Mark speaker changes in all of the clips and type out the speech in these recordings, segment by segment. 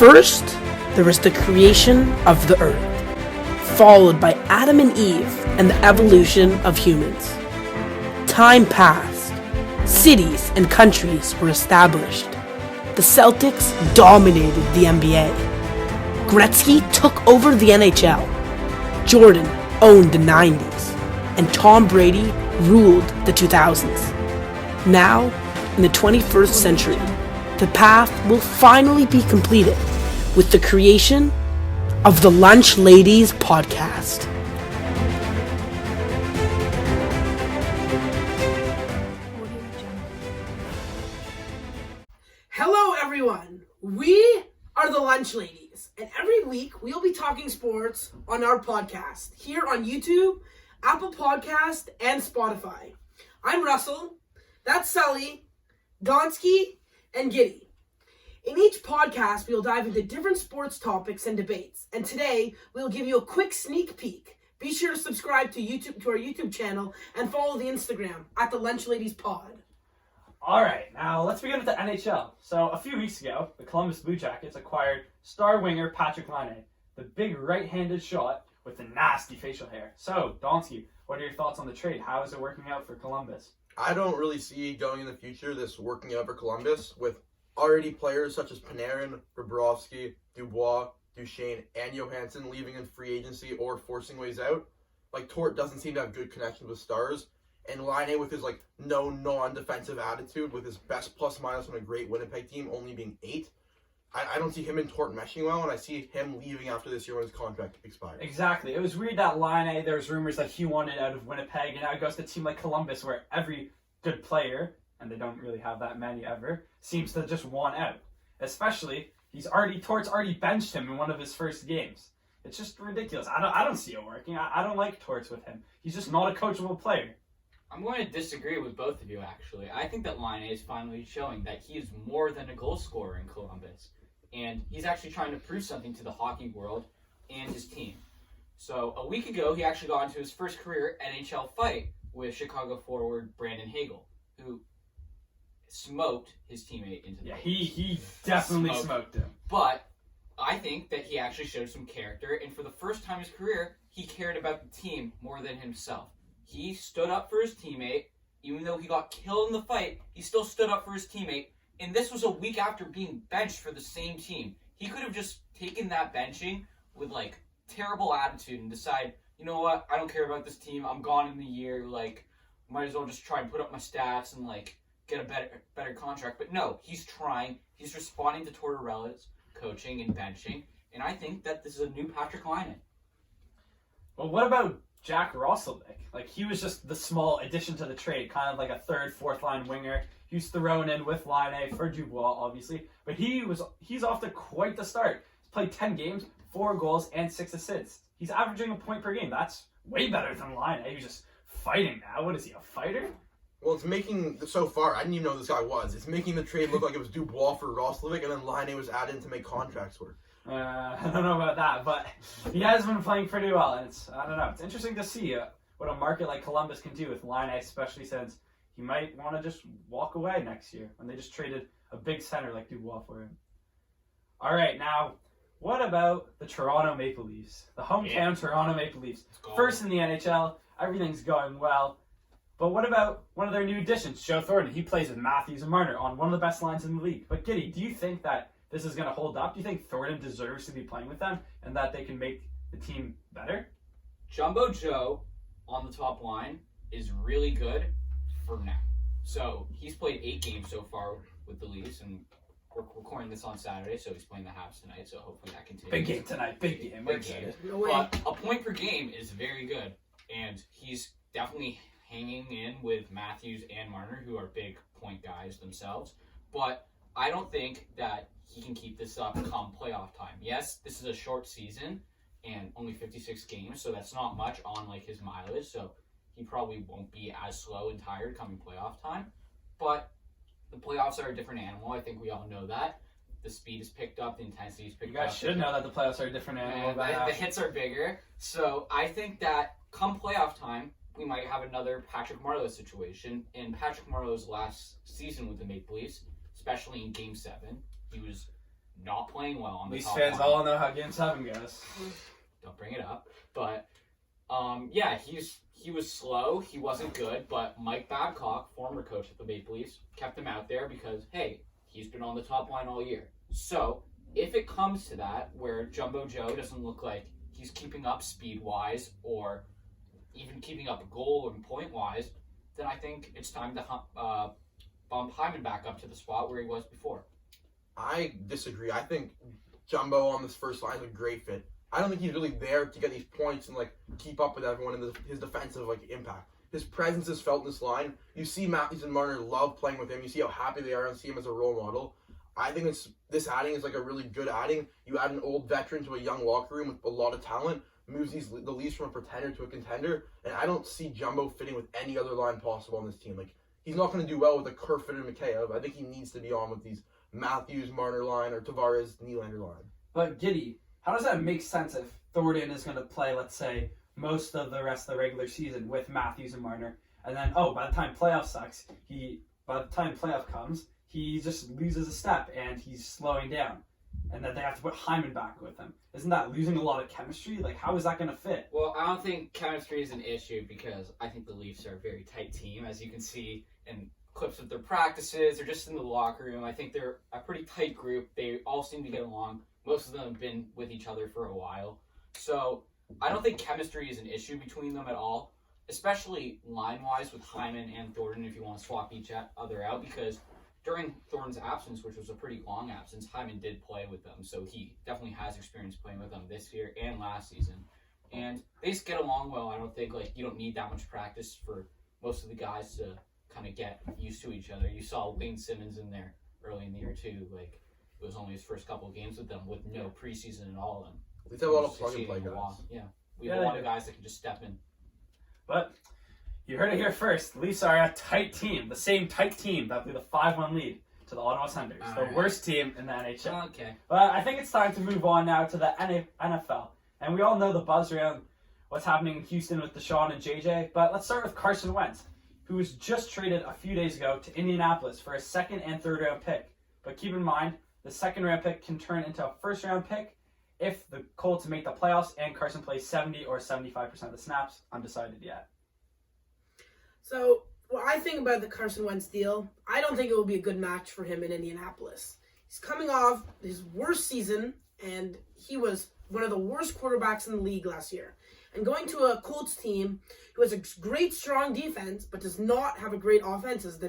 Speaker 1: First, there was the creation of the earth, followed by Adam and Eve and the evolution of humans. Time passed. Cities and countries were established. The Celtics dominated the NBA. Gretzky took over the NHL. Jordan owned the 90s. And Tom Brady ruled the 2000s. Now, in the 21st century, the path will finally be completed with the creation of the Lunch Ladies podcast. Hello everyone, we are the Lunch Ladies, and every week we'll be talking sports on our podcast here on YouTube, Apple Podcast, and Spotify. I'm Russell, that's Sully, Gonski, and Giddy. In each podcast, we'll dive into different sports topics and debates, and today we'll give you a quick sneak peek. Be sure to subscribe to our YouTube channel and follow the Instagram at the Lunch Ladies Pod.
Speaker 2: All right, now let's begin with the NHL. So a few weeks ago, the Columbus Blue Jackets acquired star winger Patrick Laine, the big right-handed shot with the nasty facial hair. So, Donsky, what are your thoughts on the trade? How is it working out for Columbus?
Speaker 3: I don't really see going in the future this working out for Columbus with already players such as Panarin, Bobrovsky, Dubois, Duchesne, and Johansson leaving in free agency or forcing ways out. Like, Tort doesn't seem to have good connections with stars. And Laine with his no non-defensive attitude, with his best plus-minus on a great Winnipeg team only being 8. I don't see him and Tort meshing well, and I see him leaving after this year when his contract expires.
Speaker 2: Exactly. It was weird that Laine, there was rumors that he wanted out of Winnipeg, and now he goes to a team like Columbus where every good player, and they don't really have that many ever, seems to just want out. Especially, Tort's already benched him in one of his first games. It's just ridiculous. I don't see it working. I don't like Torts with him. He's just not a coachable player.
Speaker 4: I'm going to disagree with both of you, actually. I think that Laine is finally showing that he is more than a goal scorer in Columbus. And he's actually trying to prove something to the hockey world and his team. So a week ago, he actually got into his first career NHL fight with Chicago forward Brandon Hagel, who smoked his teammate into the
Speaker 2: Yeah, he definitely smoked him.
Speaker 4: But I think that he actually showed some character, and for the first time in his career, he cared about the team more than himself. He stood up for his teammate. Even though he got killed in the fight, he still stood up for his teammate. And this was a week after being benched for the same team. He could have just taken that benching with, terrible attitude and decide, you know what, I don't care about this team. I'm gone in the year. Might as well just try and put up my stats and, get a better contract. But no, he's trying. He's responding to Tortorella's coaching and benching. And I think that this is a new Patrick Laine.
Speaker 2: Well, what about Jack Roslovic? He was just the small addition to the trade, kind of like a third, fourth line winger. He was thrown in with Laine for Dubois, obviously, but he's off to quite the start. He's played 10 games, 4 goals, and 6 assists. He's averaging a point per game. That's way better than Laine. He was just fighting now. What is he, a fighter?
Speaker 3: Well, it's making, so far, I didn't even know who this guy was. It's making the trade look like it was Dubois for Roslovic, and then Laine was added in to make contracts work.
Speaker 2: I don't know about that, but he has been playing pretty well, and it's interesting to see what a market like Columbus can do with Laine, especially since he might want to just walk away next year when they just traded a big center like Dubois for him. All right, now, what about the Toronto Maple Leafs? The hometown Toronto Maple Leafs. First in the NHL, everything's going well. But what about one of their new additions, Joe Thornton? He plays with Matthews and Marner on one of the best lines in the league. But Giddy, do you think that this is going to hold up? Do you think Thornton deserves to be playing with them and that they can make the team better?
Speaker 4: Jumbo Joe on the top line is really good for now. So he's played 8 games so far with the Leafs, and we're recording this on Saturday, so he's playing the Habs tonight, so hopefully that continues.
Speaker 2: Big game tonight, big game. We're excited.
Speaker 4: But a point per game is very good, and he's definitely hanging in with Matthews and Marner, who are big point guys themselves. But I don't think that he can keep this up come playoff time. Yes, this is a short season and only 56 games, so that's not much on his mileage. So he probably won't be as slow and tired coming playoff time. But the playoffs are a different animal. I think we all know that. The speed is picked up, the intensity is picked up.
Speaker 2: You guys should know that the playoffs are a different animal.
Speaker 4: The hits are bigger. So I think that come playoff time, we might have another Patrick Marleau situation. In Patrick Marleau's last season with the Maple Leafs, especially in Game 7, he was not playing well on the
Speaker 2: Leafs
Speaker 4: top
Speaker 2: fans
Speaker 4: line.
Speaker 2: all know how Game 7 goes.
Speaker 4: Don't bring it up. But, yeah, he was slow. He wasn't good. But Mike Babcock, former coach at the Maple Leafs, kept him out there because, hey, he's been on the top line all year. So, if it comes to that, where Jumbo Joe doesn't look like he's keeping up speed-wise or even keeping up goal and point-wise, then I think it's time to bump Hyman back up to the spot where he was before.
Speaker 3: I disagree. I think Jumbo on this first line is a great fit. I don't think he's really there to get these points and keep up with everyone in his defensive impact. His presence is felt in this line. You see Matthews and Marner love playing with him. You see how happy they are and see him as a role model. I think this adding is a really good adding. You add an old veteran to a young locker room with a lot of talent, moves the Leafs from a pretender to a contender, and I don't see Jumbo fitting with any other line possible on this team. He's not going to do well with a Kerfoot and Mikheyev. I think he needs to be on with these Matthews, Marner line, or Tavares, Nylander line.
Speaker 2: But Giddy, how does that make sense if Thornton is going to play, let's say, most of the rest of the regular season with Matthews and Marner, and then, by the time playoff comes, he just loses a step and he's slowing down, and then they have to put Hyman back with him. Isn't that losing a lot of chemistry? How is that going to fit?
Speaker 4: Well, I don't think chemistry is an issue because I think the Leafs are a very tight team, as you can see in clips of their practices or just in the locker room. I think they're a pretty tight group. They all seem to get along. Most of them have been with each other for a while. So I don't think chemistry is an issue between them at all, especially line-wise with Hyman and Thornton if you want to swap each other out, because during Thornton's absence, which was a pretty long absence, Hyman did play with them, so he definitely has experience playing with them this year and last season. And they just get along well. I don't think you don't need that much practice for most of the guys to kind of get used to each other. You saw Wayne Simmons in there early in the year too. It was only his first couple of games with them with no preseason at all. And
Speaker 3: They have a lot of plug-and-play guys.
Speaker 4: Yeah, we have a lot of guys that can just step in.
Speaker 2: But you heard it here first. The Leafs are a tight team. The same tight team that blew the 5-1 lead to the Ottawa Senators. The worst team in the NHL.
Speaker 4: Okay.
Speaker 2: But I think it's time to move on now to the NFL. And we all know the buzz around what's happening in Houston with Deshaun and JJ. But let's start with Carson Wentz, who was just traded a few days ago to Indianapolis for a second and third round pick. But keep in mind, the second round pick can turn into a first round pick if the Colts make the playoffs and Carson plays 70 or 75% of the snaps. Undecided yet.
Speaker 1: So, what I think about the Carson Wentz deal, I don't think it will be a good match for him in Indianapolis. He's coming off his worst season, and he was one of the worst quarterbacks in the league last year. And going to a Colts team who has a great, strong defense, but does not have a great offense, does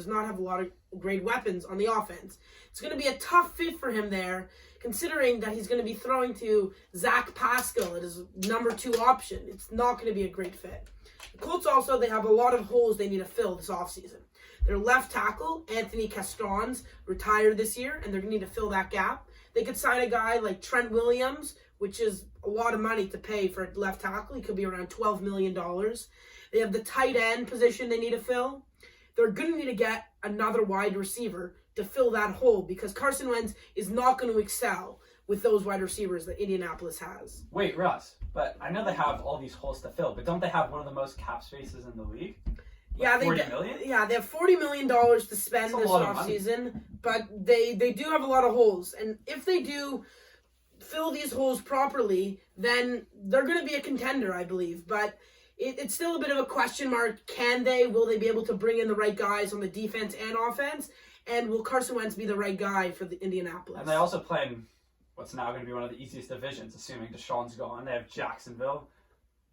Speaker 1: not have a lot of great weapons on the offense. It's going to be a tough fit for him there, considering that he's going to be throwing to Zach Pascal as his number 2 option. It's not going to be a great fit. The Colts also, they have a lot of holes they need to fill this offseason. Their left tackle, Anthony Castonzo, retired this year, and they're going to need to fill that gap. They could sign a guy like Trent Williams, which is a lot of money to pay for a left tackle. He could be around $12 million. They have the tight end position they need to fill. They're going to need to get another wide receiver to fill that hole because Carson Wentz is not going to excel with those wide receivers that Indianapolis has.
Speaker 2: Wait, Russ, but I know they have all these holes to fill, but don't they have one of the most cap spaces in the league?
Speaker 1: Yeah,
Speaker 2: $40 million?
Speaker 1: Yeah, they have $40 million to spend this offseason, but they do have a lot of holes. And if they do fill these holes properly, then they're going to be a contender, I believe. But it's still a bit of a question mark. Can they? Will they be able to bring in the right guys on the defense and offense? And will Carson Wentz be the right guy for the Indianapolis?
Speaker 2: And they also play in what's now going to be one of the easiest divisions, assuming Deshaun's gone. They have Jacksonville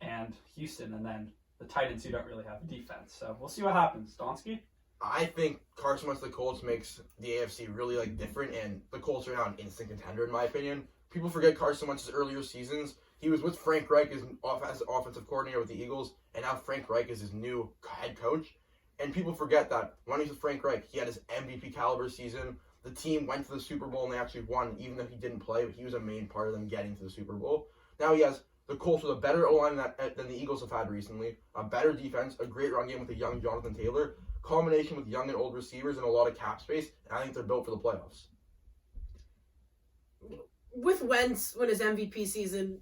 Speaker 2: and Houston, and then the Titans who don't really have a defense. So we'll see what happens. Donsky?
Speaker 3: I think Carson Wentz, the Colts, makes the AFC really different, and the Colts are now an instant contender in my opinion. People forget Carson Wentz's earlier seasons. He was with Frank Reich as offensive coordinator with the Eagles, and now Frank Reich is his new head coach. And people forget that when he was with Frank Reich, he had his MVP caliber season. The team went to the Super Bowl and they actually won, even though he didn't play, but he was a main part of them getting to the Super Bowl. Now he has the Colts with a better O-line than the Eagles have had recently, a better defense, a great run game with a young Jonathan Taylor, combination with young and old receivers and a lot of cap space, and I think they're built for the playoffs.
Speaker 1: With Wentz, when his MVP season,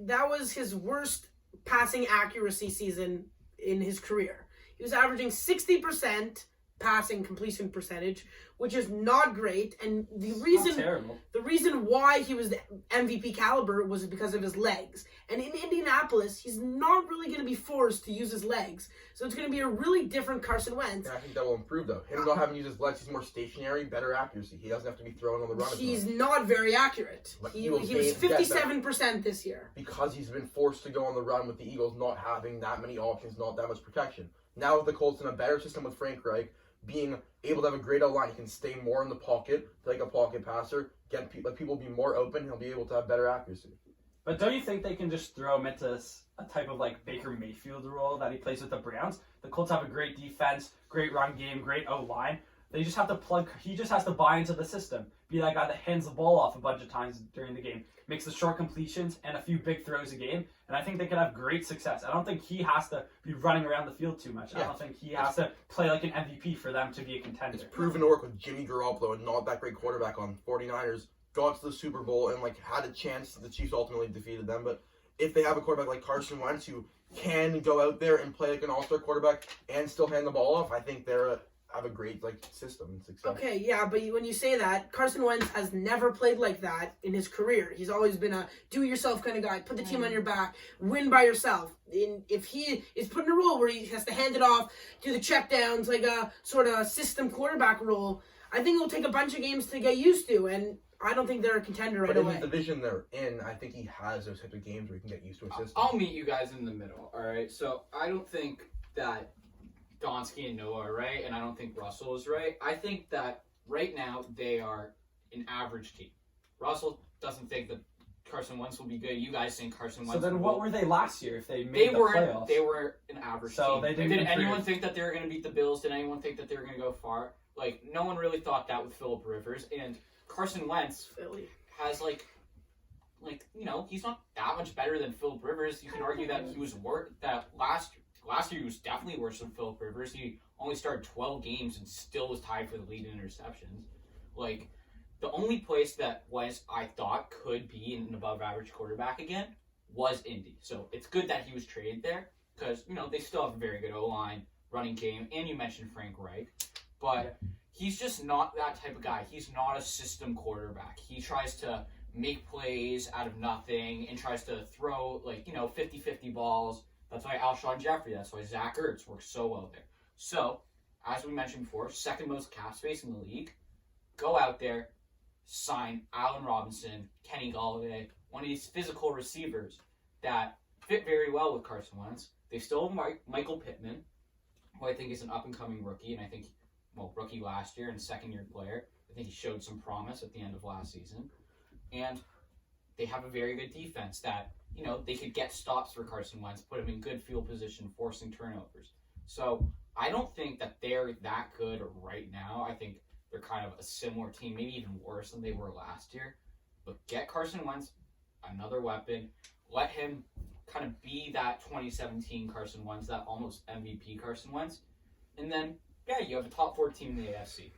Speaker 1: that was his worst passing accuracy season in his career. He was averaging 60% passing completion percentage, which is not great. And the reason why he was the MVP caliber was because of his legs. And in Indianapolis, he's not really going to be forced to use his legs. So it's going to be a really different Carson Wentz.
Speaker 3: Yeah, I think that will improve, though. Him not having to use his legs, he's more stationary, better accuracy. He doesn't have to be throwing on the run.
Speaker 1: He's not very accurate. He was 57% this year.
Speaker 3: Because he's been forced to go on the run with the Eagles not having that many options, not that much protection. Now with the Colts in a better system with Frank Reich, being able to have a great O-line, he can stay more in the pocket, like a pocket passer, let people be more open, he'll be able to have better accuracy.
Speaker 2: But don't you think they can just throw him into a type of like Baker Mayfield role that he plays with the Browns? The Colts have a great defense, great run game, great O-line. They just have to he just has to buy into the system. Be that guy that hands the ball off a bunch of times during the game, makes the short completions and a few big throws a game, and I think they could have great success. I don't think he has to be running around the field too much. Yeah. I don't think he has to play like an MVP for them to be a contender.
Speaker 3: It's proven to work with Jimmy Garoppolo, and not that great quarterback on 49ers. Got to the Super Bowl and had a chance. The Chiefs ultimately defeated them, but if they have a quarterback like Carson Wentz who can go out there and play like an all-star quarterback and still hand the ball off, I think they're have a great system and success.
Speaker 1: Okay, yeah, but when you say that, Carson Wentz has never played like that in his career. He's always been a do-it-yourself kind of guy. Put the team on your back, win by yourself. If he is put in a role where he has to hand it off, do the checkdowns, like a sort of system quarterback role, I think it'll take a bunch of games to get used to, and I don't think they're a contender right away.
Speaker 3: But in the division they're in, I think he has those types of games where he can get used to a system.
Speaker 4: I'll meet you guys in the middle, all right? So I don't think that Donsky and Noah are right, and I don't think Russell is right. I think that right now they are an average team. Russell doesn't think that Carson Wentz will be good. You guys think Carson Wentz.
Speaker 2: So then, what were they last year? If they made the playoffs,
Speaker 4: they were an average
Speaker 2: team.
Speaker 4: They did anyone think that they were going to beat the Bills? Did anyone think that they were going to go far? No one really thought that with Phillip Rivers, and Carson Wentz has he's not that much better than Phillip Rivers. You can argue that he was Last year, he was definitely worse than Phillip Rivers. He only started 12 games and still was tied for the lead in interceptions. The only place that I thought could be an above-average quarterback again was Indy. So it's good that he was traded there because, they still have a very good O-line, running game, and you mentioned Frank Reich. But he's just not that type of guy. He's not a system quarterback. He tries to make plays out of nothing and tries to throw, 50-50 balls. That's why Alshon Jeffrey, that's why Zach Ertz works so well there. So, as we mentioned before, second most cap space in the league. Go out there, sign Allen Robinson, Kenny Golladay, one of these physical receivers that fit very well with Carson Wentz. They still have Michael Pittman, who I think is an up-and-coming rookie, and I think, rookie last year and second-year player. I think he showed some promise at the end of last season. And they have a very good defense that they could get stops for Carson Wentz, put him in good field position, forcing turnovers. So I don't think that they're that good right now. I think they're kind of a similar team, maybe even worse than they were last year. But get Carson Wentz, another weapon. Let him kind of be that 2017 Carson Wentz, that almost MVP Carson Wentz. And then, you have a top 4 team in the AFC.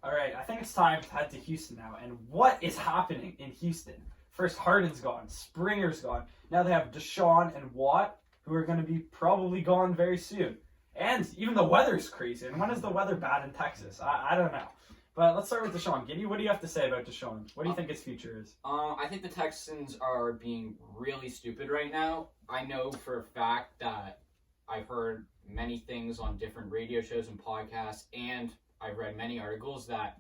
Speaker 2: All right, I think it's time to head to Houston now. And what is happening in Houston? First, Harden's gone. Springer's gone. Now they have Deshaun and Watt, who are going to be probably gone very soon. And even the weather's crazy. And when is the weather bad in Texas? I don't know. But let's start with Deshaun. Giddy, what do you have to say about Deshaun? What do you think his future is?
Speaker 4: I think the Texans are being really stupid right now. I know for a fact that I've heard many things on different radio shows and podcasts, and I've read many articles that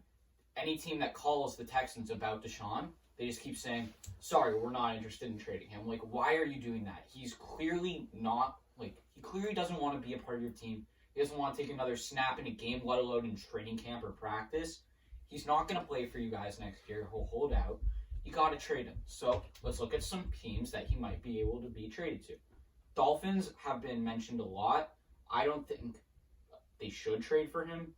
Speaker 4: any team that calls the Texans about Deshaun, they just keep saying, sorry, we're not interested in trading him. Why are you doing that? He's clearly not, he clearly doesn't want to be a part of your team. He doesn't want to take another snap in a game, let alone in training camp or practice. He's not going to play for you guys next year. He'll hold out. You got to trade him. So let's look at some teams that he might be able to be traded to. Dolphins have been mentioned a lot. I don't think they should trade for him.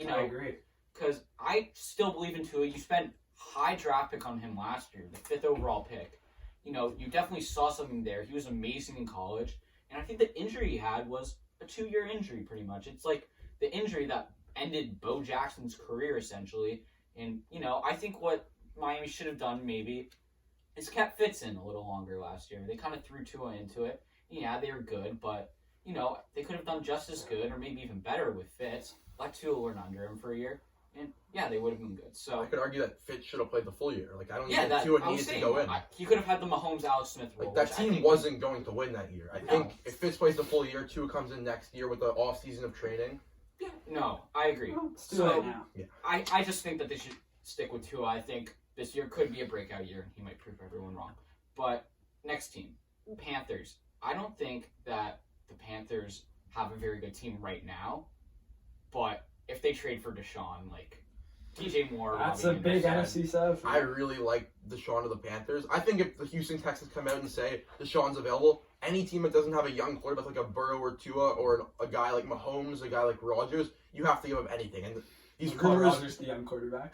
Speaker 2: I agree.
Speaker 4: Because I still believe in Tua. You spent high draft pick on him last year, the 5th overall pick. You definitely saw something there. He was amazing in college. And I think the injury he had was a 2-year injury, pretty much. It's like the injury that ended Bo Jackson's career, essentially. And, I think what Miami should have done, maybe, is kept Fitz in a little longer last year. They kind of threw Tua into it. Yeah, they were good, but, they could have done just as good or maybe even better with Fitz. let Tua learn under him for a year, and yeah, they would have been good. So
Speaker 3: I could argue that Fitz should have played the full year. Like I don't
Speaker 4: yeah,
Speaker 3: think
Speaker 4: that
Speaker 3: Tua
Speaker 4: I was
Speaker 3: needed to
Speaker 4: saying.
Speaker 3: go in.
Speaker 4: He could have had the Mahomes, Alex Smith role.
Speaker 3: Like that
Speaker 4: which I
Speaker 3: team
Speaker 4: think
Speaker 3: wasn't going to win that year. I
Speaker 4: No.
Speaker 3: think if Fitz plays the full year, Tua comes in next year with the off season of training.
Speaker 4: Yeah, no, I agree.
Speaker 2: Let's do
Speaker 4: So-
Speaker 2: it now.
Speaker 4: I just think that they should stick with Tua. I think this year could be a breakout year, and he might prove everyone wrong. But next team, Panthers. I don't think that the Panthers have a very good team right now, but if they trade for Deshaun, like DJ Moore,
Speaker 2: That's
Speaker 4: Robbie
Speaker 2: a big
Speaker 4: Anderson,
Speaker 2: NFC South.
Speaker 3: I really like Deshaun to the Panthers. I think if the Houston Texans come out and say Deshaun's available, any team that doesn't have a young quarterback like a Burrow or Tua or a guy like Mahomes, a guy like Rodgers, you have to give up anything. And these
Speaker 2: Call
Speaker 3: rumors,
Speaker 2: Rodgers the young quarterback.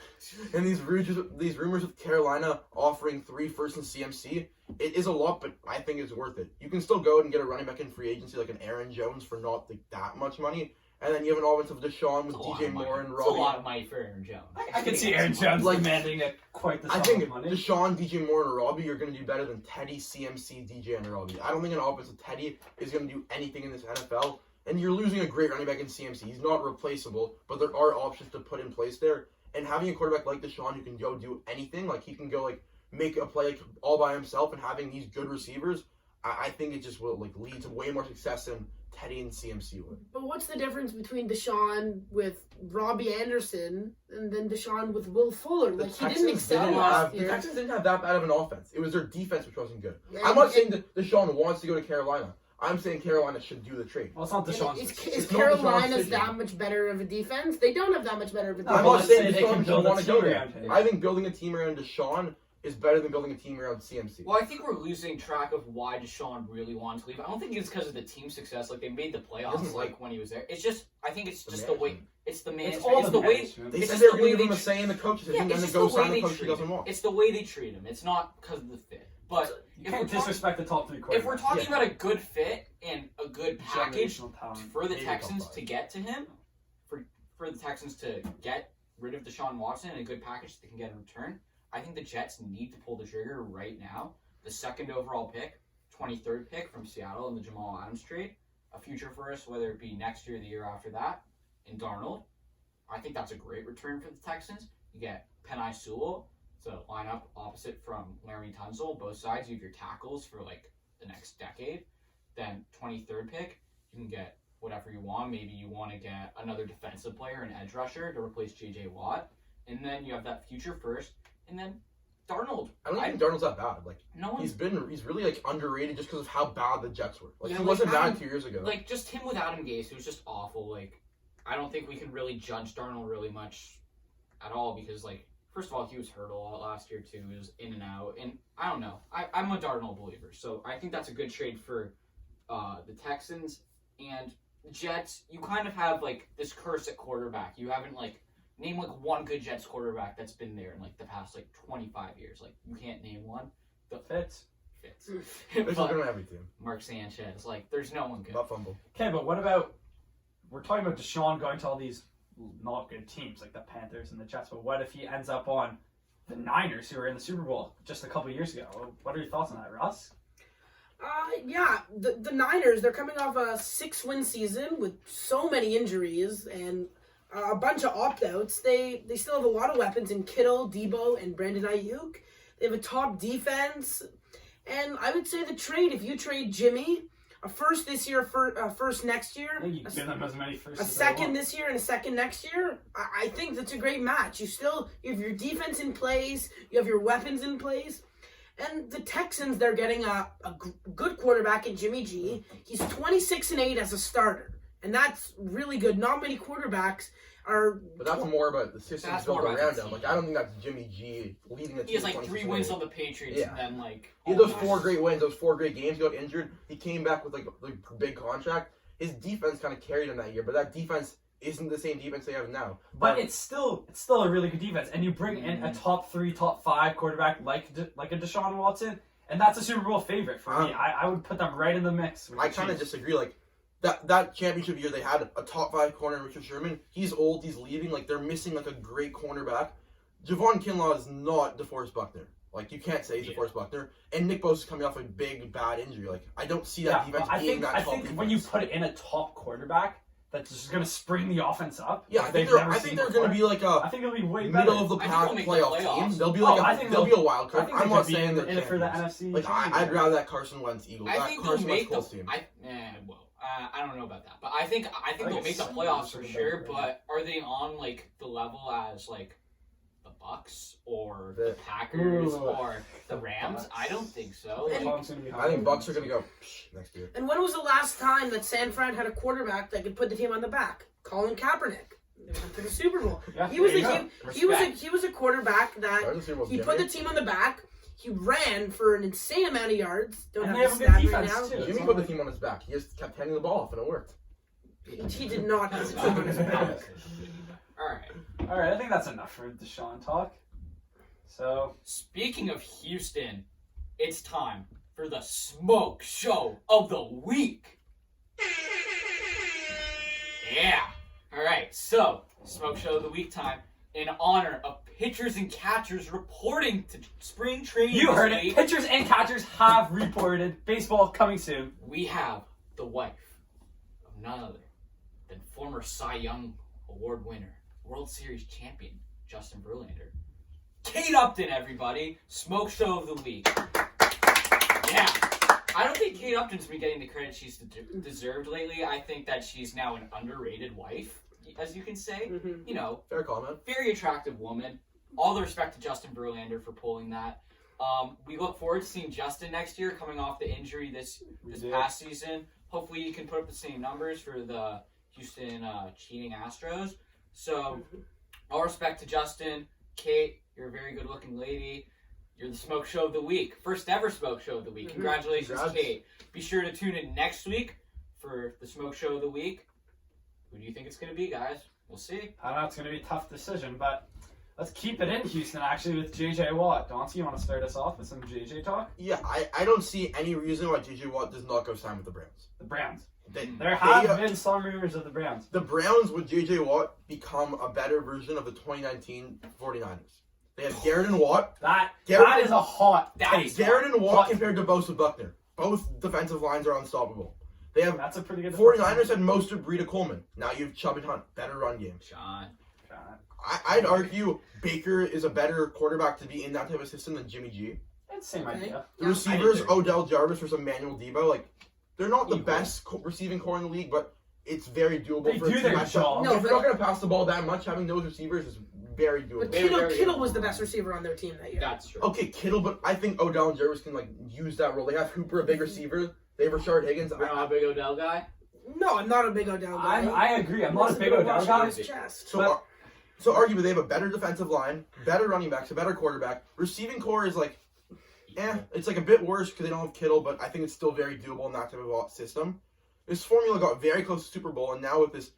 Speaker 3: and these rumors with Carolina offering 3 firsts in CMC, it is a lot, but I think it's worth it. You can still go and get a running back in free agency like an Aaron Jones for not like that much money, and then you have an offensive Deshaun with
Speaker 4: It's a lot
Speaker 3: DJ
Speaker 4: of money.
Speaker 3: Moore and
Speaker 4: It's a lot
Speaker 3: Robbie.
Speaker 4: of money for Aaron Jones.
Speaker 2: I could see Aaron Jones
Speaker 3: Like-
Speaker 2: demanding quite the
Speaker 3: I
Speaker 2: sum
Speaker 3: think
Speaker 2: of money.
Speaker 3: Deshaun, DJ Moore, and Robbie are going to do better than Teddy, CMC, DJ, and Robbie. I don't think an offensive Teddy is going to do anything in this NFL. And you're losing a great running back in CMC. He's not replaceable, but there are options to put in place there. And having a quarterback like Deshaun who can go do anything, like he can go like make a play like, all by himself, and having these good receivers, I think it just will like lead to way more success than Teddy and CMC would.
Speaker 5: But what's the difference between Deshaun with Robbie Anderson and then Deshaun with Will Fuller?
Speaker 3: The
Speaker 5: Like, he didn't excel
Speaker 3: didn't
Speaker 5: last
Speaker 3: have, the
Speaker 5: year.
Speaker 3: Texans didn't have that bad of an offense. It was their defense which wasn't good.
Speaker 5: Yeah,
Speaker 3: I'm not
Speaker 5: and-
Speaker 3: saying that Deshaun wants to go to Carolina. I'm saying Carolina should do the trade.
Speaker 2: Well, it's not Deshaun's
Speaker 5: Is
Speaker 2: decision.
Speaker 3: It's not Deshaun's
Speaker 5: Carolina's
Speaker 3: decision.
Speaker 5: that much better of a defense? They don't have that much better of a
Speaker 2: No,
Speaker 3: I'm
Speaker 5: defense.
Speaker 3: not
Speaker 2: let's
Speaker 3: saying
Speaker 2: say they
Speaker 3: Deshaun
Speaker 2: can
Speaker 3: should
Speaker 2: build a
Speaker 3: want to go
Speaker 2: team
Speaker 3: there.
Speaker 2: around him.
Speaker 3: I think building a team around Deshaun is better than building a team around CMC.
Speaker 4: Well, I think we're losing track of why Deshaun really wanted to leave. I don't think it's because of the team success. Like they made the playoffs,
Speaker 3: Doesn't
Speaker 4: like
Speaker 3: like-
Speaker 4: when he was there. It's just I think it's
Speaker 3: The
Speaker 4: just the way.
Speaker 3: management.
Speaker 4: It's the management.
Speaker 2: It's all
Speaker 4: It's the way.
Speaker 2: management.
Speaker 3: They
Speaker 4: It's
Speaker 3: said
Speaker 4: just
Speaker 3: they were
Speaker 4: the
Speaker 3: going
Speaker 4: way
Speaker 3: to give him
Speaker 4: they
Speaker 3: a say in the coaches,
Speaker 4: Yeah,
Speaker 3: and then
Speaker 4: it's
Speaker 3: they
Speaker 4: just
Speaker 3: go
Speaker 4: the way
Speaker 3: sign the
Speaker 4: they
Speaker 3: coach he
Speaker 4: treat
Speaker 3: doesn't
Speaker 4: him.
Speaker 3: want.
Speaker 4: It's the way they treat him. It's not because of the fit. But
Speaker 2: You
Speaker 4: if
Speaker 2: can't
Speaker 4: we're talking,
Speaker 2: disrespect the top 3 quarterbacks.
Speaker 4: if we're talking
Speaker 3: Yeah.
Speaker 4: about a good fit and a good package
Speaker 2: Generational talent.
Speaker 4: for the
Speaker 3: Maybe
Speaker 4: Texans
Speaker 3: top
Speaker 4: to
Speaker 3: five.
Speaker 4: get to him, for the Texans to get rid of Deshaun Watson and a good package they can get in return, I think the Jets need to pull the trigger right now. The 2nd overall pick, 23rd pick from Seattle in the Jamal Adams trade, a future first, whether it be next year or the year after that, in Darnold. I think that's a great return for the Texans. You get Penei Sewell to line up opposite from Larry Tunsil. Both sides, you have your tackles for like the next decade. Then 23rd pick, you can get whatever you want. Maybe you want to get another defensive player, an edge rusher to replace J.J. Watt. And then you have that future first. And then Darnold.
Speaker 3: I don't think Darnold's that bad. Like
Speaker 4: No one's
Speaker 3: he's really like underrated just because of how bad the Jets were. Like
Speaker 4: Yeah,
Speaker 3: he
Speaker 4: like,
Speaker 3: wasn't
Speaker 4: Adam-
Speaker 3: bad 2 years ago.
Speaker 4: like just him with Adam Gase, it was just awful. Like I don't think we can really judge Darnold really much at all because like first of all he was hurt a lot last year too. He was in and out, and I don't know. I'm a Darnold believer, so I think that's a good trade for the Texans and the Jets. You kind of have like this curse at quarterback. You haven't like name like one good Jets quarterback that's been there in like the past like 25 years. Like you can't name one.
Speaker 2: Fits.
Speaker 4: Fits.
Speaker 3: This is
Speaker 4: But
Speaker 3: going to every team.
Speaker 4: Mark Sanchez, like there's no one good.
Speaker 3: Not fumble.
Speaker 2: Okay, but what about, we're talking about Deshaun going to all these not good teams like the Panthers and the Jets, but what if he ends up on the Niners, who were in the Super Bowl just a couple years ago? What are your thoughts on that, Russ?
Speaker 5: Yeah, the Niners, they're coming off a 6-win season with so many injuries and a bunch of opt-outs. They still have a lot of weapons in Kittle, Debo, and Brandon Ayuk. They have a top defense. And I would say the trade, if you trade Jimmy, a first this year, first next year,
Speaker 2: I think you give them as many firsts
Speaker 5: a
Speaker 2: as they
Speaker 5: second
Speaker 2: want.
Speaker 5: this year and a second next year, I think that's a great match. You have your defense in place, you have your weapons in place. And the Texans, they're getting a good quarterback in Jimmy G. He's 26-8 as a starter. And that's really good. Not many quarterbacks are...
Speaker 3: But that's more about the system
Speaker 4: That's
Speaker 3: built
Speaker 4: more about
Speaker 3: around
Speaker 4: the
Speaker 3: him.
Speaker 4: team.
Speaker 3: Like I don't think that's Jimmy G leading the team.
Speaker 4: He has like 3
Speaker 3: 26
Speaker 4: wins
Speaker 3: and
Speaker 4: on the Patriots
Speaker 3: Yeah.
Speaker 4: and then like
Speaker 3: He had those
Speaker 4: oh,
Speaker 3: 4 great wins, those 4 great games. He got injured. He came back with like a big contract. His defense kind of carried him that year, but that defense isn't the same defense they have now.
Speaker 2: But it's still a really good defense, and you bring in a top 3, top 5 quarterback like a Deshaun Watson, and that's a Super Bowl favorite for me. I would put them right in the mix. With
Speaker 3: I
Speaker 2: the
Speaker 3: kind of
Speaker 2: Chiefs.
Speaker 3: disagree. Like that championship year, they had a top 5 corner in Richard Sherman. He's old. He's leaving. Like they're missing like a great cornerback. Javon Kinlaw is not DeForest Buckner. Like you can't say he's DeForest Buckner. And Nick Bosa is coming off a big bad injury. Like I don't see that defense being that top
Speaker 2: I think
Speaker 3: defense.
Speaker 2: when you put in a top quarterback, that's just going to spring the offense up.
Speaker 3: Yeah, I think they're going to be like
Speaker 2: I think it'll be way
Speaker 3: middle
Speaker 2: better.
Speaker 3: of the pack
Speaker 4: make
Speaker 3: playoff
Speaker 4: the playoffs.
Speaker 3: team. They'll be like they'll be a wild card. I'm not saying they're
Speaker 2: in it for the
Speaker 3: champions.
Speaker 2: NFC.
Speaker 3: Like I'd rather that Carson Wentz Eagles.
Speaker 4: I think they'll
Speaker 3: Carson Wentz
Speaker 4: make the.
Speaker 3: Colts team.
Speaker 4: I don't know about that, but I think they'll make the playoffs for sure. But are they on like the level as like the Bucks or the Packers or the Rams? I don't think so.
Speaker 3: I think Bucks are going to go next year.
Speaker 5: And when was the last time that San Fran had a quarterback that could put the team on the back? Colin Kaepernick. They went to the Super Bowl.
Speaker 2: Yeah,
Speaker 5: he was a quarterback that he put the
Speaker 3: Jimmy.
Speaker 5: team on the back. He ran for an insane amount of yards. Don't
Speaker 2: And
Speaker 5: have
Speaker 2: they
Speaker 5: the
Speaker 2: have a good
Speaker 5: stat right
Speaker 2: defense,
Speaker 5: now.
Speaker 2: too.
Speaker 3: Jimmy put the team on his back. He just kept handing the ball off, and it worked.
Speaker 5: He did not have the team on his back.
Speaker 4: All
Speaker 2: All right, I think that's enough for Deshaun talk. So,
Speaker 4: Speaking of Houston, it's time for the smoke show of the week. Yeah. All right. So, smoke show of the week time in honor of pitchers and catchers reporting to spring training.
Speaker 2: you
Speaker 4: this
Speaker 2: heard it.
Speaker 4: week.
Speaker 2: Pitchers and catchers have reported. Baseball coming soon.
Speaker 4: We have the wife of none other than former Cy Young Award winner, World Series champion Justin Verlander. Kate Upton, everybody. Smoke show of the week. Yeah. I don't think Kate Upton's been getting the credit she's deserved lately. I think that she's now an underrated wife, as you can say.
Speaker 5: Mhm.
Speaker 4: You know,
Speaker 3: Fair comment.
Speaker 4: very attractive woman. All the respect to Justin Verlander for pulling that. We look forward to seeing Justin next year, coming off the injury this past season. Hopefully he can put up the same numbers for the Houston cheating Astros. So, all respect to Justin. Kate, you're a very good-looking lady. You're the smoke show of the week. First ever smoke show of the week. Congratulations,
Speaker 3: Congrats.
Speaker 4: Kate. Be sure to tune in next week for the smoke show of the week. Who do you think it's going to be, guys? We'll see.
Speaker 2: I don't know, it's going to be a tough decision, but let's keep it in Houston, actually, with J.J. Watt. Dauncey, you want to start us off with some J.J. talk?
Speaker 3: Yeah, I don't see any reason why J.J. Watt does not go sign with the Browns.
Speaker 2: The Browns.
Speaker 3: They,
Speaker 2: There have
Speaker 3: they,
Speaker 2: been some rumors of the Browns.
Speaker 3: The Browns with J.J. Watt become a better version of the 2019 49ers. They have Garrett and Watt.
Speaker 2: That
Speaker 3: Garrett-
Speaker 2: is a hot take.
Speaker 3: Garrett and Watt
Speaker 2: Hot.
Speaker 3: compared to Bosa Buckner. Both defensive lines are unstoppable. They have
Speaker 2: That's a pretty good
Speaker 3: 49ers had most of Breida Coleman. Now you have Chubb and Hunt. Better run game.
Speaker 4: Sean.
Speaker 3: I'd argue Baker is a better quarterback to be in that type of system than Jimmy G.
Speaker 2: It's the same idea.
Speaker 3: The
Speaker 5: Yeah,
Speaker 3: receivers,
Speaker 2: I agree.
Speaker 3: Odell Jarvis versus Emmanuel Debo, like they're not the
Speaker 2: Equal.
Speaker 3: best receiving core in the league, but it's very doable
Speaker 2: They
Speaker 3: for a
Speaker 2: do
Speaker 3: team
Speaker 2: their
Speaker 3: matchup.
Speaker 2: job.
Speaker 5: No,
Speaker 3: If you're not going to pass the ball that much, having those receivers is very doable.
Speaker 5: But
Speaker 4: Very, very
Speaker 5: Kittle
Speaker 4: good.
Speaker 5: was the best receiver on their team that year.
Speaker 4: That's true.
Speaker 3: Okay, Kittle, but I think Odell and Jarvis can like use that role. They have Hooper, a big receiver. They have Rashard Higgins.
Speaker 4: You're not a big Odell guy?
Speaker 5: No, I'm not a big Odell guy.
Speaker 2: I agree. I'm not a
Speaker 5: Wasn't
Speaker 2: big
Speaker 5: gonna
Speaker 2: Odell
Speaker 5: wash
Speaker 2: guy.
Speaker 5: on his chest.
Speaker 3: So arguably they have a better defensive line, better running backs, a better quarterback. Receiving core is like, it's like a bit worse because they don't have Kittle, but I think it's still very doable in that type of system. This formula got very close to Super Bowl, and now with this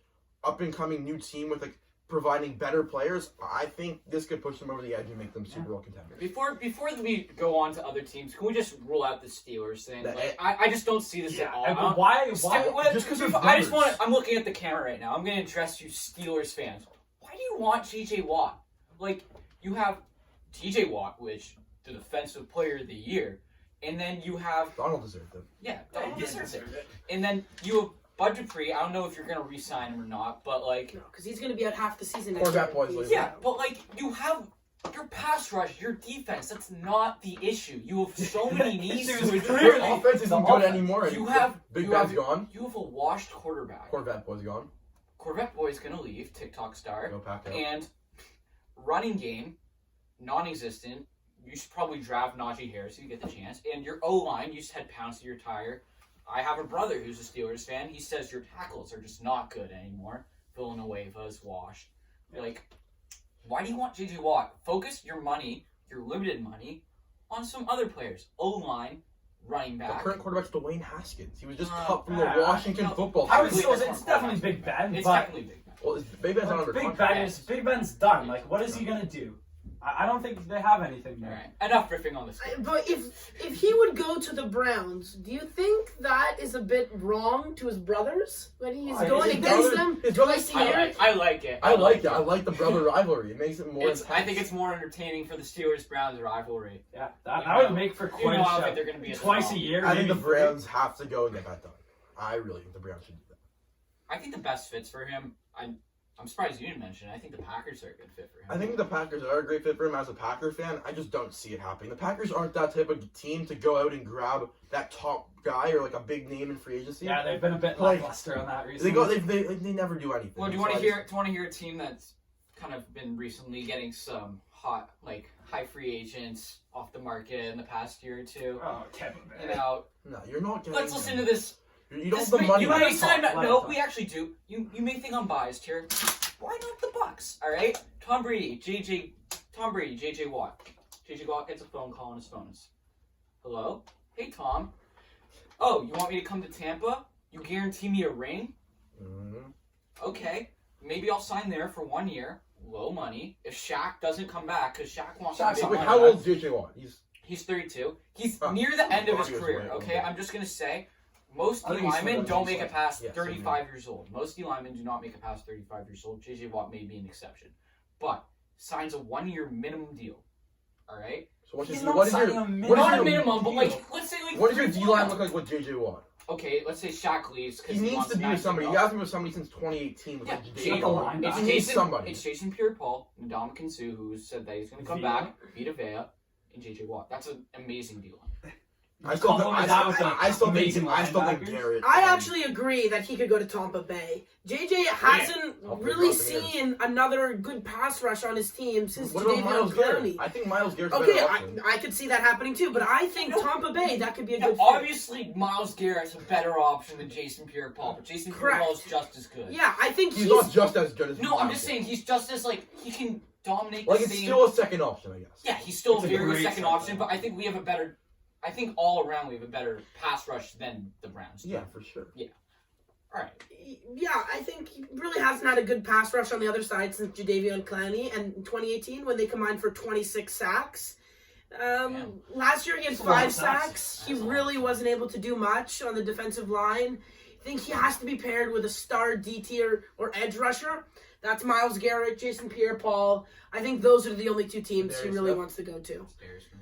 Speaker 3: up and coming new team with like providing better players, I think this could push them over the edge and make them Super Bowl contenders.
Speaker 4: Before we go on to other teams, can we just rule out the Steelers thing? Like, I just don't see this at all.
Speaker 2: But why?
Speaker 3: Just 'cause of
Speaker 4: I just
Speaker 3: numbers.
Speaker 4: I'm looking at the camera right now. I'm going to address you Steelers fans. Why do you want J.J. Watt? Like, you have T.J. Watt, which the defensive player of the year, and then you have
Speaker 3: Donald deserved it.
Speaker 4: Donald deserves it. And then you have Bud Dupree. I don't know if you're going to re-sign him or not, but like,
Speaker 5: No, because he's going to be out half the season.
Speaker 3: Quarterback boys leave.
Speaker 4: yeah, but like you have your pass rush, your defense. That's not the issue. You have so many needs
Speaker 2: It's
Speaker 4: to
Speaker 2: just
Speaker 4: address.
Speaker 3: Their offense isn't good
Speaker 2: offense.
Speaker 3: anymore.
Speaker 4: You have
Speaker 3: Big
Speaker 4: you
Speaker 3: Ben's
Speaker 4: have,
Speaker 3: gone.
Speaker 4: You have a washed quarterback.
Speaker 3: Corvette boy's gone.
Speaker 4: Corvette boy's gonna leave. TikTok star.
Speaker 3: Go pack out.
Speaker 4: And running game, non-existent. You should probably draft Najee Harris if you get the chance. And your O-line, you just had Pouncey retire. I have a brother who's a Steelers fan. He says your tackles are just not good anymore. Villanueva's washed. Like, why do you want J.J. Watt? Focus your money, your limited money, on some other players. O-line, running
Speaker 3: The
Speaker 4: back.
Speaker 3: current quarterback's Dwayne Haskins. He was just
Speaker 4: Oh,
Speaker 3: cut from the
Speaker 2: yeah.
Speaker 3: Washington
Speaker 4: No,
Speaker 3: football
Speaker 2: I would
Speaker 3: team.
Speaker 2: still say it's definitely Big Ben,
Speaker 4: It's
Speaker 2: but
Speaker 4: definitely big.
Speaker 3: Well, Big Ben's not under
Speaker 2: Big
Speaker 3: contract.
Speaker 2: Big Ben's done. Like, what is he gonna do? I don't think they have anything
Speaker 4: All
Speaker 2: there.
Speaker 4: right, enough riffing on this.
Speaker 5: But if he would go to the Browns, do you think that is a bit wrong to his brothers when he's
Speaker 3: His
Speaker 5: going
Speaker 3: brother-
Speaker 5: against them
Speaker 3: his brother-
Speaker 5: twice a year?
Speaker 4: I like it.
Speaker 3: I like that. I like the brother rivalry. It makes it more.
Speaker 4: I think it's more entertaining for the Steelers-Browns rivalry.
Speaker 2: Yeah, that would make for
Speaker 4: You
Speaker 2: quite
Speaker 4: know, I
Speaker 2: a
Speaker 4: don't
Speaker 2: show.
Speaker 4: think they're going to be as
Speaker 2: Twice
Speaker 4: strong.
Speaker 2: a year.
Speaker 3: I think the
Speaker 2: maybe
Speaker 3: Browns have to go and get that done. I really think the Browns should do that.
Speaker 4: I think the best fits for him, I'm surprised you didn't mention it. I think the Packers are a good fit for him.
Speaker 3: I think the Packers are a great fit for him as a Packer fan. I just don't see it happening. The Packers aren't that type of team to go out and grab that top guy or like a big name in free agency.
Speaker 2: Yeah, they've been a bit lackluster on that recently.
Speaker 3: They never do anything.
Speaker 4: Well, do you want to hear a team that's kind of been recently getting some hot, like, high free agents off the market in the past year or two?
Speaker 2: Oh, Tampa Bay.
Speaker 4: You know,
Speaker 3: No, you're not getting.
Speaker 4: let's listen to this.
Speaker 3: You don't have the money.
Speaker 4: You may say
Speaker 2: Let it
Speaker 4: no.
Speaker 2: talk.
Speaker 4: We actually do. You may think I'm biased here. Why not the Bucks? All right, Tom Brady, JJ Watt. JJ Watt gets a phone call on his phone. Hello, hey Tom. Oh, you want me to come to Tampa? You guarantee me a ring?
Speaker 3: Mhm.
Speaker 4: Okay, maybe I'll sign there for 1 year. Low money. If Shaq doesn't come back, because Shaq wants
Speaker 2: Shaq's
Speaker 4: to
Speaker 2: not
Speaker 3: Wait,
Speaker 4: big
Speaker 3: how
Speaker 4: money.
Speaker 3: old is JJ Watt?
Speaker 4: He's 32. He's
Speaker 3: Oh.
Speaker 4: near the end of his
Speaker 3: Thought he was
Speaker 4: career,
Speaker 3: way
Speaker 4: okay?
Speaker 3: older.
Speaker 4: I'm just going to say, most
Speaker 2: I
Speaker 4: D
Speaker 2: think he's
Speaker 4: linemen
Speaker 2: still
Speaker 4: don't make it past
Speaker 3: Yeah,
Speaker 4: 35 years old. Most D linemen do not make it past 35 years old. JJ Watt may be an exception. But signs a 1 year minimum deal, all right?
Speaker 3: So what
Speaker 2: He's
Speaker 3: is
Speaker 2: not
Speaker 3: what is
Speaker 2: signing
Speaker 3: your
Speaker 2: a minimum.
Speaker 3: what is
Speaker 4: Not a
Speaker 3: your
Speaker 4: minimum, but
Speaker 2: deal.
Speaker 4: like, let's say like
Speaker 3: what does your
Speaker 4: 3
Speaker 3: D line look like with JJ Watt?
Speaker 4: Okay, let's say Shaq leaves because
Speaker 3: He needs
Speaker 4: wants
Speaker 3: to be with
Speaker 4: max
Speaker 3: somebody. He
Speaker 4: deal.
Speaker 3: hasn't been with somebody since 2018 with
Speaker 4: Yeah,
Speaker 3: like
Speaker 4: Jay-
Speaker 2: Like a linebacker.
Speaker 4: it's
Speaker 3: He needs
Speaker 4: Jason,
Speaker 3: somebody.
Speaker 4: It's Jason Pierre-Paul, Ndamukong Suh, who said that he's going to come
Speaker 2: Vita.
Speaker 4: back, Vita Vea, and JJ Watt. That's an amazing deal.
Speaker 3: I still think
Speaker 2: amazing linebackers?
Speaker 3: Garrett.
Speaker 5: I actually agree that he could go to Tampa Bay. JJ hasn't
Speaker 3: I'll pick
Speaker 5: really
Speaker 3: up again.
Speaker 5: seen another good pass rush on his team since
Speaker 3: What about
Speaker 5: Jadeveon
Speaker 3: Miles Garrett?
Speaker 5: Clowney.
Speaker 3: I think Miles Garrett's a
Speaker 5: Okay,
Speaker 3: better option.
Speaker 5: I could see that happening too, but I think Tampa Bay, that could be a
Speaker 4: Yeah,
Speaker 5: good fit.
Speaker 4: obviously, Miles Garrett's a better option than Jason Pierre-Paul, but Jason
Speaker 5: Correct.
Speaker 4: Pierre-Paul is just as good.
Speaker 5: Yeah, I think
Speaker 3: He's not just as good as
Speaker 4: No, I'm
Speaker 3: Miles
Speaker 4: just saying he's just as, like, he can dominate
Speaker 3: Like
Speaker 4: the
Speaker 3: it's
Speaker 4: same...
Speaker 3: still a second option, I guess.
Speaker 4: Yeah, he's still
Speaker 2: It's
Speaker 4: a
Speaker 2: a
Speaker 4: very good
Speaker 2: great
Speaker 4: second
Speaker 2: second
Speaker 4: option,
Speaker 2: option.
Speaker 4: but I think we have a better... I think all around we have a better pass rush than the Browns do.
Speaker 3: Yeah, for sure.
Speaker 4: All right.
Speaker 5: Yeah, I think he really hasn't had a good pass rush on the other side since Jadeveon Clowney, and in 2018 when they combined for 26 sacks. Last year he had
Speaker 2: That's a lot
Speaker 5: 5
Speaker 2: of sacks.
Speaker 5: sacks. He
Speaker 4: That's a lot.
Speaker 5: really wasn't able to do much on the defensive line. I think he has to be paired with a star DT or edge rusher. That's Myles Garrett, Jason Pierre-Paul. I think those are the only 2 teams he
Speaker 3: Darius
Speaker 5: really
Speaker 3: Smith.
Speaker 5: wants to go to.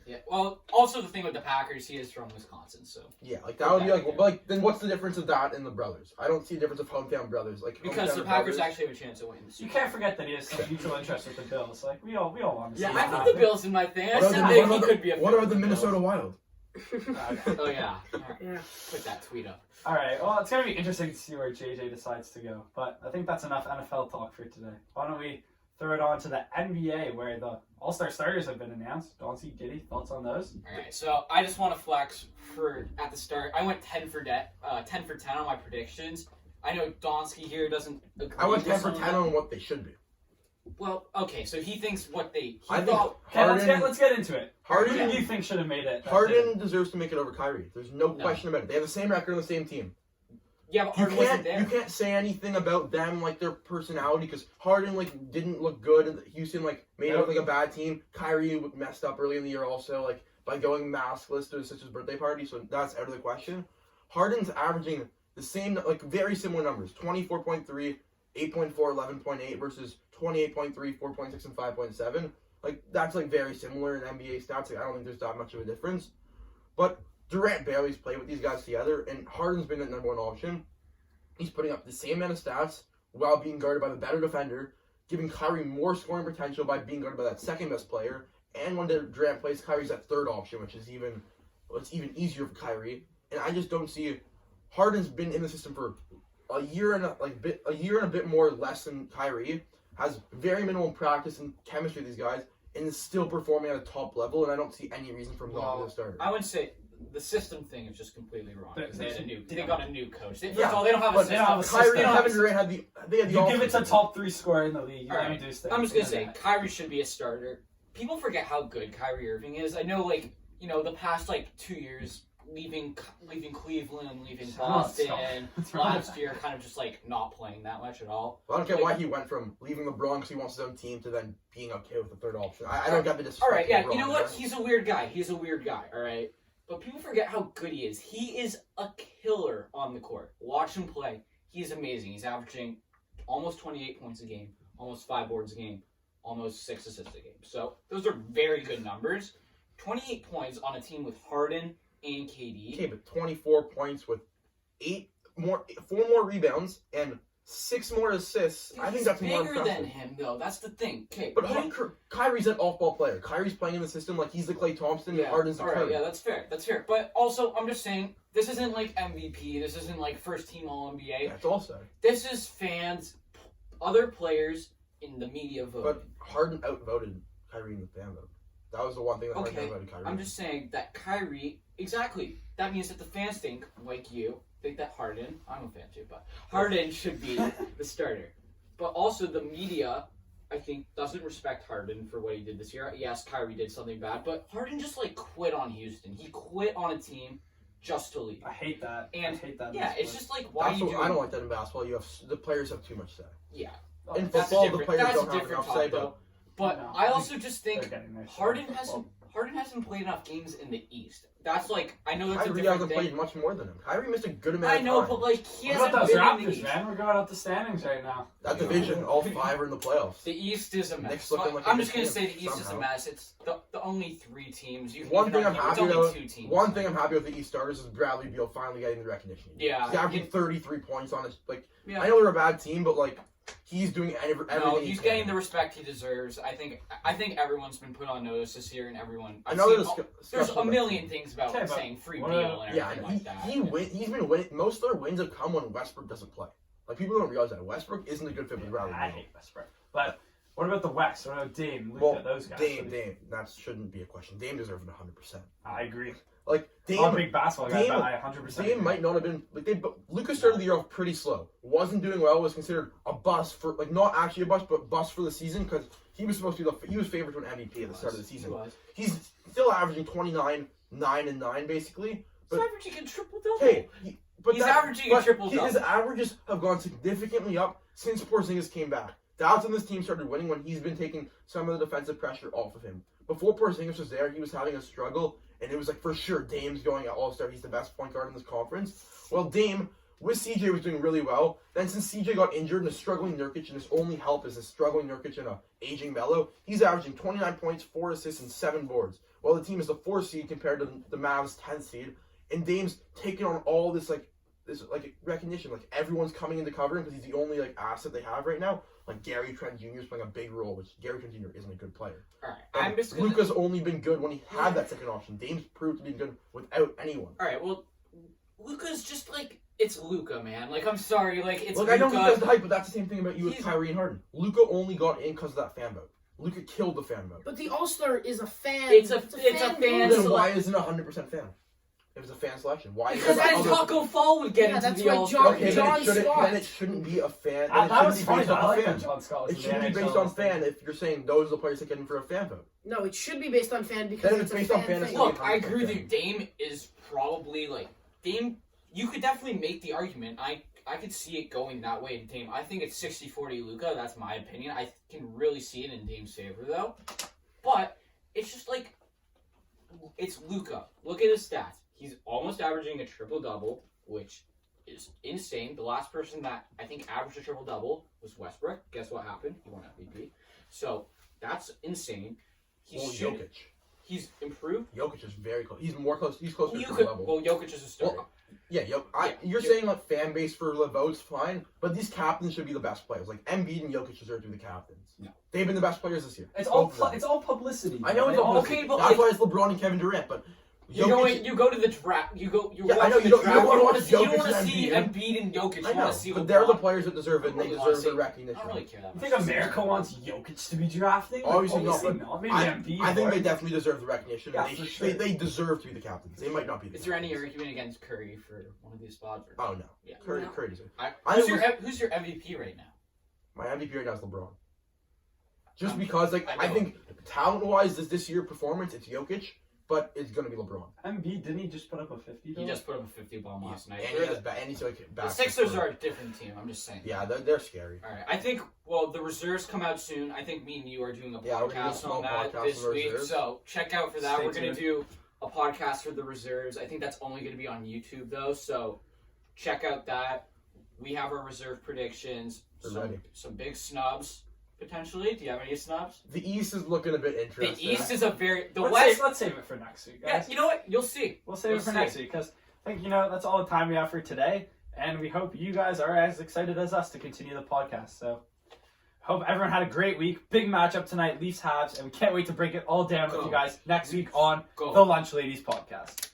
Speaker 4: Yeah. Well, also the thing with the Packers, he is from Wisconsin, so...
Speaker 3: Yeah, like that would be like, well, like then what's the difference of that and the brothers? I don't see a difference of hometown brothers. Like
Speaker 4: Because
Speaker 3: hometown
Speaker 4: the Packers
Speaker 3: brothers.
Speaker 4: actually have a chance to win the
Speaker 2: You
Speaker 4: Super
Speaker 2: can't forget that he has some mutual interest with the Bills. Like we all want to see
Speaker 4: Yeah,
Speaker 2: that
Speaker 4: I think
Speaker 2: happen.
Speaker 4: the Bills in my thing. I
Speaker 3: What
Speaker 4: said
Speaker 3: about
Speaker 4: that
Speaker 3: the-
Speaker 4: he
Speaker 3: what about
Speaker 4: could be a
Speaker 3: What
Speaker 4: fit
Speaker 3: about
Speaker 4: with
Speaker 3: the Minnesota
Speaker 4: Bills.
Speaker 3: Wild?
Speaker 4: Oh, yeah. All right.
Speaker 5: Yeah.
Speaker 4: Put that tweet up.
Speaker 2: All right. Well, it's gonna be interesting to see where JJ decides to go. But I think that's enough NFL talk for today. Why don't we throw it on to the NBA, where the All-Star starters have been announced? Dauncey, Giddy, thoughts on those?
Speaker 4: All right, so I just want to flex at the start. I went 10 for 10 on my predictions. I know Donsky here doesn't agree.
Speaker 3: I went
Speaker 4: with
Speaker 3: 10 for
Speaker 4: some of
Speaker 3: 10
Speaker 4: them.
Speaker 3: on what they should be.
Speaker 4: Well, okay, so he thinks what they. He
Speaker 3: I think
Speaker 4: thought.
Speaker 2: Okay, let's get into it. Who
Speaker 3: Harden,
Speaker 2: do you think should have made it?
Speaker 3: Harden deserves to make it over Kyrie. There's no
Speaker 4: No.
Speaker 3: question about it. They have the same record on the same team.
Speaker 4: Yeah, but
Speaker 3: You
Speaker 4: Harden wasn't there.
Speaker 3: can't say anything about them like their personality because Harden like didn't look good and Houston like made it look like a bad team. Kyrie messed up early in the year also like by going maskless to his sister's birthday party, so that's out of the question. Harden's averaging the same like very similar numbers: 24.3, 8.4, 11.8 versus 28.3, 4.6, and 5.7. Like that's like very similar in NBA stats. Like, I don't think there's that much of a difference, but Durant barely's played with these guys together, and Harden's been the number 1 option. He's putting up the same amount of stats while being guarded by the better defender, giving Kyrie more scoring potential by being guarded by that second best player. And when Durant plays, Kyrie's that third option, which is even easier for Kyrie. And I just don't see Harden's been in the system for a year and a bit more less than Kyrie. Has very minimal practice and chemistry with these guys, and is still performing at a top level. And I don't see any reason for him not to be the starter.
Speaker 4: I would say the system thing is just completely wrong.
Speaker 2: But
Speaker 4: They got a new coach. First
Speaker 3: Yeah,
Speaker 4: of all, they don't have a
Speaker 3: but
Speaker 4: system.
Speaker 2: they don't have a
Speaker 3: Kyrie
Speaker 2: system.
Speaker 3: and Kevin Durant had the
Speaker 2: You give it to
Speaker 3: offseason.
Speaker 2: top 3 scorer in the league. You
Speaker 4: All right.
Speaker 2: introduce them.
Speaker 4: I'm just gonna say Kyrie should be a starter. People forget how good Kyrie Irving is. I know, like the past 2 years, leaving Cleveland, leaving Boston, last year, kind of just not playing that much at all.
Speaker 3: I don't get why he went from leaving LeBron because he wants his own team to then being okay with the third option. I don't get the disrespect.
Speaker 4: All right, yeah,
Speaker 3: to LeBron,
Speaker 4: you know what?
Speaker 3: right?
Speaker 4: He's a weird guy. All right, but people forget how good he is. He is a killer on the court. Watch him play. He's amazing. He's averaging almost 28 points a game, almost 5 boards a game, almost 6 assists a game. So those are very good numbers. 28 points on a team with Harden and KD.
Speaker 3: Okay, but 24 points with 4 more rebounds and 6 more assists. I think that's more
Speaker 4: bigger
Speaker 3: impressive.
Speaker 4: than him, though. That's the thing. Okay,
Speaker 3: But Kyrie's an off-ball player. Kyrie's playing in the system like he's the Klay Thompson and Harden's the
Speaker 4: all right,
Speaker 3: Curry.
Speaker 4: yeah, that's fair. That's fair. But also, I'm just saying, this isn't like MVP. This isn't like first-team All-NBA.
Speaker 3: That's also.
Speaker 4: This is fans, other players in the media vote.
Speaker 3: But Harden outvoted Kyrie in the fan vote. That was the one thing that Harden outvoted Kyrie.
Speaker 4: I'm just saying that Kyrie, exactly, that means that the fans think, like you, think that Harden, I'm a fan too, but Harden should be the starter. But also the media, I think, doesn't respect Harden for what he did this year. Yes, Kyrie did something bad, but Harden just like quit on Houston. He quit on a team just to leave.
Speaker 2: I hate that.
Speaker 4: And
Speaker 2: I hate that.
Speaker 4: yeah, it's just like, why
Speaker 3: That's
Speaker 4: you
Speaker 3: what,
Speaker 4: doing?
Speaker 3: I don't like that in basketball. The players have too much say.
Speaker 4: Yeah.
Speaker 3: In
Speaker 4: That's
Speaker 3: football,
Speaker 4: a
Speaker 3: the
Speaker 4: different,
Speaker 3: players
Speaker 4: that's
Speaker 3: don't
Speaker 4: a
Speaker 3: have
Speaker 4: different
Speaker 3: enough say,
Speaker 4: topic, though. But
Speaker 2: No.
Speaker 4: I also just
Speaker 2: They're
Speaker 4: think
Speaker 2: getting their say
Speaker 4: Harden
Speaker 2: in
Speaker 4: hasn't
Speaker 2: football.
Speaker 4: played enough games in the East. That's like, I know that's a
Speaker 3: Kyrie
Speaker 4: different
Speaker 3: hasn't
Speaker 4: thing.
Speaker 3: played much more than him. Kyrie missed a good amount
Speaker 4: I
Speaker 3: of
Speaker 4: know,
Speaker 3: time.
Speaker 4: but like he
Speaker 2: What
Speaker 4: hasn't
Speaker 2: about those
Speaker 4: been in the
Speaker 2: Raptors,
Speaker 4: East.
Speaker 2: man? We're going out the standings right now.
Speaker 3: That division, all 5 are in the playoffs.
Speaker 4: The East is a mess.
Speaker 3: Knicks looking like
Speaker 4: I'm
Speaker 3: a
Speaker 4: just gonna
Speaker 3: good
Speaker 4: say
Speaker 3: team,
Speaker 4: the East is a
Speaker 3: somehow.
Speaker 4: mess. It's the only 3 teams. You can
Speaker 3: One
Speaker 4: even
Speaker 3: thing I'm
Speaker 4: argue it's
Speaker 3: happy
Speaker 4: only
Speaker 3: about.
Speaker 4: 2 teams.
Speaker 3: One thing I'm happy with the East starters is Bradley Beal finally getting the recognition.
Speaker 4: Yeah,
Speaker 3: He's averaging 33 points on his. Like,
Speaker 4: Yeah.
Speaker 3: I know they're a bad team, but like, he's doing everything.
Speaker 4: No, he's
Speaker 3: he can.
Speaker 4: getting the respect he deserves. I think everyone's been put on notice this year, and everyone.
Speaker 3: I know
Speaker 4: There's a million things about
Speaker 2: Okay, but
Speaker 4: saying free
Speaker 2: what
Speaker 4: Beal
Speaker 2: are-
Speaker 4: and
Speaker 3: Yeah,
Speaker 4: everything like that.
Speaker 3: he's been winning. Most of their wins have come when Westbrook doesn't play. Like, people don't realize that Westbrook isn't a good fit with Bradley
Speaker 2: I
Speaker 3: Beal.
Speaker 2: hate Westbrook. But what about the West? What about Dame, Luka,
Speaker 3: Well,
Speaker 2: those guys?
Speaker 3: Dame, that shouldn't be a question. Dame deserves it 100%.
Speaker 2: I agree.
Speaker 3: Like,
Speaker 2: I'm a
Speaker 3: Dame,
Speaker 2: big basketball guy,
Speaker 3: Dame-
Speaker 2: but I 100%
Speaker 3: Dame
Speaker 2: agree.
Speaker 3: might not have been like Lucas started the year off pretty slow. Wasn't doing well. Was considered a bust for like not actually a bust, but bust for the season because he was supposed to be he was favored to an MVP at the start of the season.
Speaker 4: He was.
Speaker 3: He's still averaging 29, 9 and 9 basically.
Speaker 4: He's
Speaker 3: But
Speaker 4: averaging a triple double.
Speaker 3: hey, he's
Speaker 4: averaging a triple-double.
Speaker 3: His averages have gone significantly up since Porzingis came back. That's when this team started winning, when he's been taking some of the defensive pressure off of him. Before Porzingis was there, he was having a struggle, and it was like, for sure, Dame's going at All-Star. He's the best point guard in this conference. Well, Dame, with CJ, was doing really well. Then since CJ got injured and a struggling Nurkic, and his only help is a struggling Nurkic and a aging Melo, he's averaging 29 points, 4 assists, and 7 boards. While the team is the 4th seed compared to the Mavs' 10th seed. And Dame's taking on all this recognition. Like, everyone's coming in to cover him because he's the only asset they have right now. Like, Gary Trent Jr. is playing a big role, which Gary Trent Jr. isn't a good player.
Speaker 4: All right,
Speaker 3: And
Speaker 4: I'm just gonna.
Speaker 3: Luka's only been good when he had that second option. Dame's proved to be good without anyone.
Speaker 4: All right, well, Luka's just like it's Luka, man. Like I'm sorry, like it's
Speaker 3: Look,
Speaker 4: Luka.
Speaker 3: I know he does the hype, but that's the same thing about you with
Speaker 4: He's-
Speaker 3: Kyrie and Harden. Luka only got in because of that fan vote. Luka killed the fan vote.
Speaker 5: But the All-Star is a fan.
Speaker 4: It's a fan
Speaker 5: vote.
Speaker 3: Then why isn't it 100% fan? It was a fan selection. Why?
Speaker 4: Because
Speaker 3: that
Speaker 4: then
Speaker 3: other-
Speaker 4: Taco Fall would get
Speaker 5: Yeah,
Speaker 4: into
Speaker 5: that's
Speaker 4: the
Speaker 5: why
Speaker 4: All-Star.
Speaker 5: John-
Speaker 3: Okay, then
Speaker 5: John
Speaker 3: it shouldn't.
Speaker 5: Scott.
Speaker 3: Then it shouldn't be a fan. Then
Speaker 2: That
Speaker 3: it shouldn't
Speaker 2: was
Speaker 3: be
Speaker 2: funny,
Speaker 3: based
Speaker 2: but I
Speaker 3: on
Speaker 2: like
Speaker 3: the
Speaker 2: that
Speaker 3: fan.
Speaker 2: John Scott was
Speaker 3: It
Speaker 2: in
Speaker 3: shouldn't
Speaker 2: the
Speaker 3: be based
Speaker 2: NHL
Speaker 3: on fan if you're saying those are the players that get in for a fan vote.
Speaker 5: No, it should be based on fan because
Speaker 3: Then
Speaker 5: it's
Speaker 3: it's
Speaker 5: a
Speaker 3: based on
Speaker 5: fan
Speaker 3: fantasy.
Speaker 5: thing.
Speaker 4: Look, I agree with you. Dame is probably Dame. You could definitely make the argument. I could see it going that way in Dame. I think it's 60-40 Luka. That's my opinion. I can really see it in Dame's favor though. But it's just it's Luka. Look at his stats. He's almost averaging a triple double, which is insane. The last person that I think averaged a triple double was Westbrook. Guess what happened? He won MVP. So that's insane.
Speaker 3: Jokic.
Speaker 4: He's improved.
Speaker 3: Jokic is very close. He's more close. He's closer to the level.
Speaker 4: Well, Jokic is a starter.
Speaker 3: Well, yeah, you're
Speaker 4: Yeah.
Speaker 3: saying fan base for the votes, fine, but these captains should be the best players. Like Embiid and Jokic deserve to be the captains.
Speaker 4: No.
Speaker 3: They've been the best players this year.
Speaker 2: It's all
Speaker 3: Both of them.
Speaker 2: it's all publicity.
Speaker 3: I know
Speaker 2: man.
Speaker 3: it's all
Speaker 4: okay, but
Speaker 3: that's why it's LeBron and Kevin Durant. But
Speaker 4: You go to the draft. You
Speaker 3: Yeah, I
Speaker 4: watch
Speaker 3: know,
Speaker 4: the
Speaker 3: you don't
Speaker 4: draft. You
Speaker 3: wanna
Speaker 4: want
Speaker 3: watch
Speaker 4: to see. You
Speaker 3: Jokic
Speaker 4: want to
Speaker 3: and
Speaker 4: see
Speaker 3: Embiid.
Speaker 4: Embiid and Jokic.
Speaker 3: I
Speaker 4: You
Speaker 3: know,
Speaker 4: want to see
Speaker 3: but they're the
Speaker 4: LeBron.
Speaker 3: players that deserve it, and they
Speaker 4: I don't really
Speaker 3: deserve the
Speaker 4: wanna
Speaker 3: recognition.
Speaker 4: I don't really care that
Speaker 2: You
Speaker 4: much.
Speaker 2: think America wants Jokic to be drafting?
Speaker 3: Obviously not, but
Speaker 2: Maybe
Speaker 3: I
Speaker 2: Embiid.
Speaker 3: think
Speaker 2: or-
Speaker 3: they definitely deserve the recognition.
Speaker 2: Yeah,
Speaker 3: and
Speaker 2: for
Speaker 3: they,
Speaker 2: sure.
Speaker 3: they deserve to be the captains. They might not be the
Speaker 4: Is there any
Speaker 3: captains.
Speaker 4: argument against Curry for one of these spots? Or
Speaker 3: Oh, no.
Speaker 4: Yeah.
Speaker 3: Curry
Speaker 5: No.
Speaker 3: deserves it.
Speaker 4: Who's your MVP right now?
Speaker 3: My MVP right now is LeBron. Just
Speaker 4: Um,
Speaker 3: because,
Speaker 4: I
Speaker 3: I
Speaker 4: know.
Speaker 3: think talent-wise, this year performance, it's Jokic, but it's going to be LeBron.
Speaker 2: Embiid, didn't he just put up a 50?
Speaker 4: He just put up a 50 bomb last night.
Speaker 3: And he has and he's
Speaker 4: The
Speaker 3: back.
Speaker 4: Sixers are a different team. I'm just saying.
Speaker 3: Yeah, they're scary.
Speaker 4: All right. I think. Well, the reserves come out soon. I think me and you are doing a
Speaker 3: Yeah, we're gonna do a
Speaker 4: podcast
Speaker 3: small
Speaker 4: on that
Speaker 3: podcast
Speaker 4: this
Speaker 3: on the
Speaker 4: week.
Speaker 3: reserves.
Speaker 4: So check out for that.
Speaker 2: Stay
Speaker 4: We're gonna
Speaker 2: tuned.
Speaker 4: do a podcast for the reserves. I think that's only gonna be on YouTube though. So check out that. We have our reserve predictions.
Speaker 3: We're ready.
Speaker 4: Some big snubs potentially. Do you have any snubs?
Speaker 3: The East is looking a bit
Speaker 4: The
Speaker 3: interesting.
Speaker 4: East is a very the
Speaker 2: Let's
Speaker 4: West.
Speaker 2: let's save it for next week,
Speaker 4: Yeah,
Speaker 2: guys.
Speaker 4: you know what? You'll see.
Speaker 2: We'll save
Speaker 4: We'll
Speaker 2: it for
Speaker 4: see.
Speaker 2: next week because I think that's all the time we have for today. And we hope you guys are as excited as us to continue the podcast. So, hope everyone had a great week. Big matchup tonight, Leafs Habs, and we can't wait to break it all down with you guys next week on the Lunch Ladies podcast.